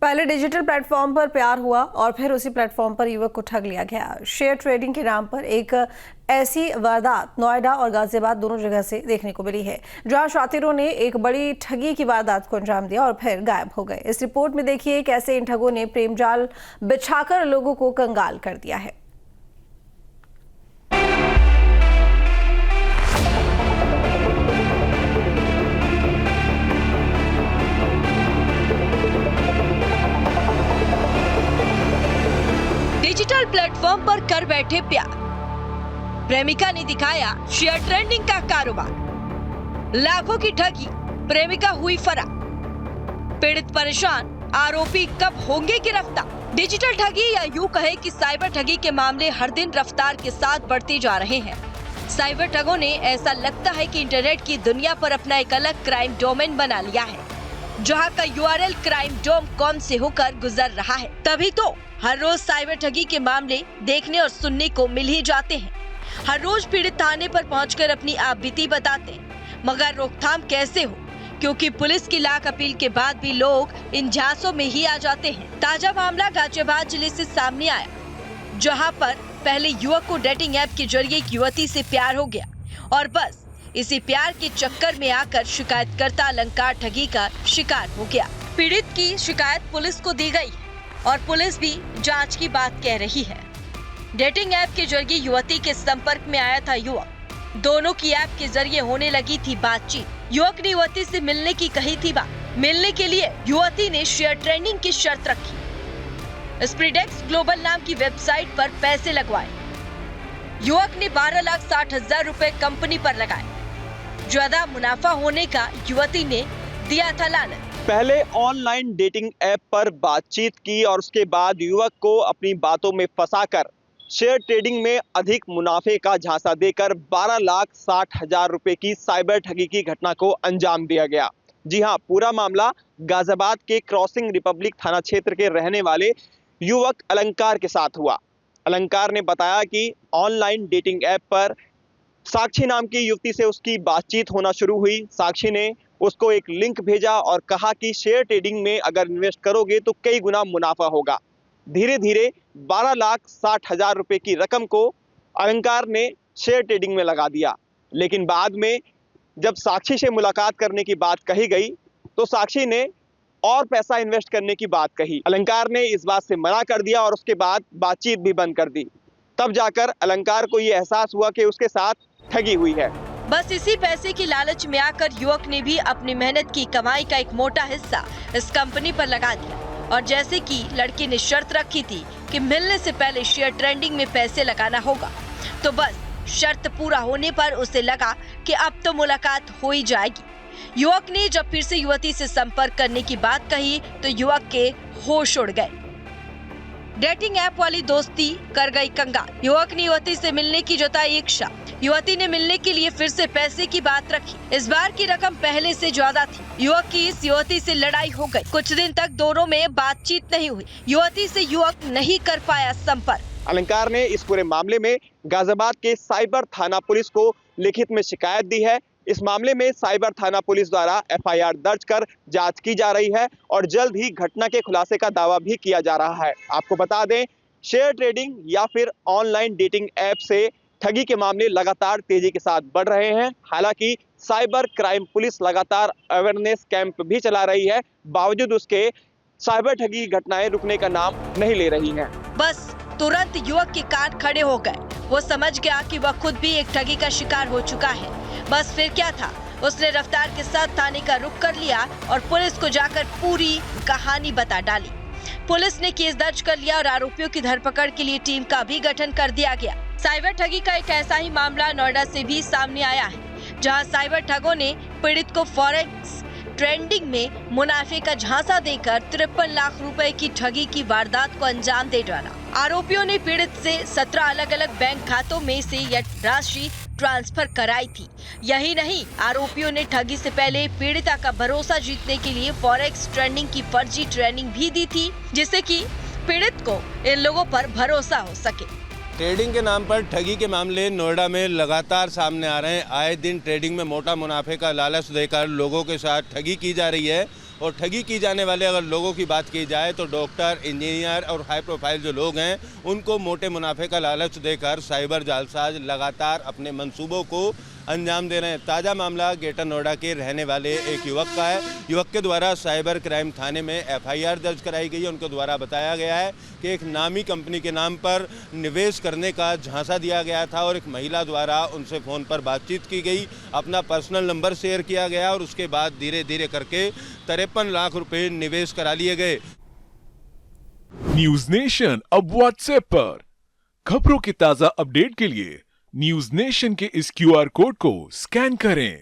पहले digital platform पर प्यार हुआ और फिर उसी प्लेटफॉर्म पर युवक को ठग लिया गया। शेयर ट्रेडिंग के नाम पर एक ऐसी वारदात नोएडा और गाजियाबाद दोनों जगह से देखने को मिली है, जहां शातिरों ने एक बड़ी ठगी की वारदात को अंजाम दिया और फिर गायब हो गए। इस रिपोर्ट में देखिए कैसे इन ठगों ने प्रेम जाल बिछाकर लोगों को कंगाल कर दिया है। डिजिटल प्लेटफॉर्म पर कर बैठे प्यार, प्रेमिका ने दिखाया शेयर ट्रेडिंग का कारोबार, लाखों की ठगी, प्रेमिका हुई फरार, पीड़ित परेशान, आरोपी कब होंगे गिरफ्तार। डिजिटल ठगी या यूं कहे कि साइबर ठगी के मामले हर दिन रफ्तार के साथ बढ़ते जा रहे हैं। साइबर ठगों ने ऐसा लगता है कि इंटरनेट की दुनिया पर अपना एक अलग क्राइम डोमेन बना लिया है, जहां का URL crime.com से होकर गुजर रहा है। तभी तो हर रोज साइबर ठगी के मामले देखने और सुनने को मिल ही जाते हैं। हर रोज पीड़ित थाने पर पहुंचकर अपनी आपबीती बताते हैं, मगर रोकथाम कैसे हो, क्योंकि पुलिस की लाख अपील के बाद भी लोग इन झांसों में ही आ जाते हैं। ताजा मामला गाजियाबाद जिले से सामने आया, जहां पर पहले युवक को डेटिंग ऐप के जरिए एक युवती से प्यार हो गया और बस इसी प्यार के चक्कर में आकर शिकायतकर्ता अलंकार ठगी का शिकार हो गया। पीड़ित की शिकायत पुलिस को दी गई और पुलिस भी जांच की बात कह रही है। डेटिंग ऐप के जरिए युवती के संपर्क में आया था युवक। दोनों की ऐप के जरिए होने लगी थी बातचीत। युवक ने युवती से मिलने की कही थी बात। मिलने के लिए युवती ने शेयर ट्रेडिंग की शर्त रखी। स्प्रीडेक्स ग्लोबल नाम की वेबसाइट पर पैसे लगवाए। युवक ने 12,60,000 रुपए कंपनी पर लगाए। ज्यादा मुनाफा होने का युवती ने दिया था लालच। पहले ऑनलाइन डेटिंग ऐप पर बातचीत की और उसके बाद युवक को अपनी बातों में फंसाकर शेयर ट्रेडिंग में अधिक मुनाफे का झांसा देकर 12,60,000 रुपए की साइबर ठगी की घटना को अंजाम दिया गया। जी हां, पूरा मामला गाजियाबाद के क्रॉसिंग रिपब्लिक थाना क्षेत्र के रहने वाले युवक अलंकार के साथ हुआ। अलंकार ने बताया कि ऑनलाइन डेटिंग ऐप पर साक्षी नाम की युवती से उसकी बातचीत होना शुरू हुई। साक्षी ने उसको एक लिंक भेजा और कहा कि शेयर ट्रेडिंग में अगर इन्वेस्ट करोगे तो कई गुना मुनाफा होगा। धीरे धीरे 12,60,000 रुपए की रकम को अलंकार ने शेयर ट्रेडिंग में लगा दिया, लेकिन बाद में जब साक्षी से मुलाकात करने की बात कही गई तो साक्षी ने और पैसा इन्वेस्ट करने की बात कही। अलंकार ने इस बात से मना कर दिया और उसके बाद बातचीत भी बंद कर दी। तब जाकर अलंकार को ये एहसास हुआ कि उसके साथ ठगी हुई है। बस इसी पैसे की लालच में आकर युवक ने भी अपनी मेहनत की कमाई का एक मोटा हिस्सा इस कंपनी पर लगा दिया और जैसे कि लड़की ने शर्त रखी थी कि मिलने से पहले शेयर ट्रेडिंग में पैसे लगाना होगा, तो बस शर्त पूरा होने पर उसे लगा कि अब तो मुलाकात हो ही जाएगी। युवक ने जब फिर से युवती से संपर्क करने की बात कही तो युवक के होश उड़ गए। डेटिंग ऐप वाली दोस्ती कर गई कंगाल। युवक ने युवती से मिलने की जताई इच्छा। युवती ने मिलने के लिए फिर से पैसे की बात रखी। इस बार की रकम पहले से ज्यादा थी। युवक की इस युवती से लड़ाई हो गई। कुछ दिन तक दोनों में बातचीत नहीं हुई। युवती से युवक नहीं कर पाया संपर्क। अलंकार ने इस पूरे मामले में गाजियाबाद के साइबर थाना पुलिस को लिखित में शिकायत दी है। इस मामले में साइबर थाना पुलिस द्वारा FIR दर्ज कर जांच की जा रही है और जल्द ही घटना के खुलासे का दावा भी किया जा रहा है। आपको बता दें, शेयर ट्रेडिंग या फिर ऑनलाइन डेटिंग ऐप से ठगी के मामले लगातार तेजी के साथ बढ़ रहे हैं। हालांकि साइबर क्राइम पुलिस लगातार अवेयरनेस कैंप भी चला रही है, बावजूद उसके साइबर ठगी घटनाएं रुकने का नाम नहीं ले रही हैं। बस तुरंत युवक के कान खड़े हो गए। वो समझ गया कि वह खुद भी एक ठगी का शिकार हो चुका है। बस फिर क्या था, उसने रफ्तार के साथ थाने का रुख कर लिया और पुलिस को जाकर पूरी कहानी बता डाली। पुलिस ने केस दर्ज कर लिया और आरोपियों की धरपकड़ के लिए टीम का भी गठन कर दिया गया। साइबर ठगी का एक ऐसा ही मामला नोएडा से भी सामने आया है, जहां साइबर ठगों ने पीड़ित को फॉरेक्स ट्रेडिंग में मुनाफे का झांसा देकर 53 लाख रुपए की ठगी की वारदात को अंजाम दे डाला। आरोपियों ने पीड़ित से 17 अलग अलग बैंक खातों में से यह राशि ट्रांसफर कराई थी। यही नहीं, आरोपियों ने ठगी से पहले पीड़िता का भरोसा जीतने के लिए फॉरेक्स ट्रेडिंग की फर्जी ट्रेनिंग भी दी थी, जिससे कि पीड़ित को इन लोगों पर भरोसा हो सके। ट्रेडिंग के नाम पर ठगी के मामले नोएडा में लगातार सामने आ रहे हैं। आए दिन ट्रेडिंग में मोटा मुनाफे का लालच देकर लोगों के साथ ठगी की जा रही है और ठगी की जाने वाले अगर लोगों की बात की जाए तो डॉक्टर, इंजीनियर और हाई प्रोफाइल जो लोग हैं उनको मोटे मुनाफे का लालच देकर साइबर जालसाज लगातार अपने मंसूबों को अंजाम दे रहे हैं। ताज़ा मामला ग्रेटर नोएडा के रहने वाले एक युवक का है। युवक के द्वारा साइबर क्राइम थाने में एफआईआर दर्ज कराई गई है। उनके द्वारा बताया गया है कि एक नामी कंपनी के नाम पर निवेश करने का झांसा दिया गया था और एक महिला द्वारा उनसे फ़ोन पर बातचीत की गई, अपना पर्सनल नंबर शेयर किया गया और उसके बाद धीरे धीरे करके 53 लाख रुपए निवेश करा लिए गए। न्यूज नेशन अब व्हाट्सएप पर खबरों की ताजा अपडेट के लिए न्यूज नेशन के इस क्यूआर कोड को स्कैन करें।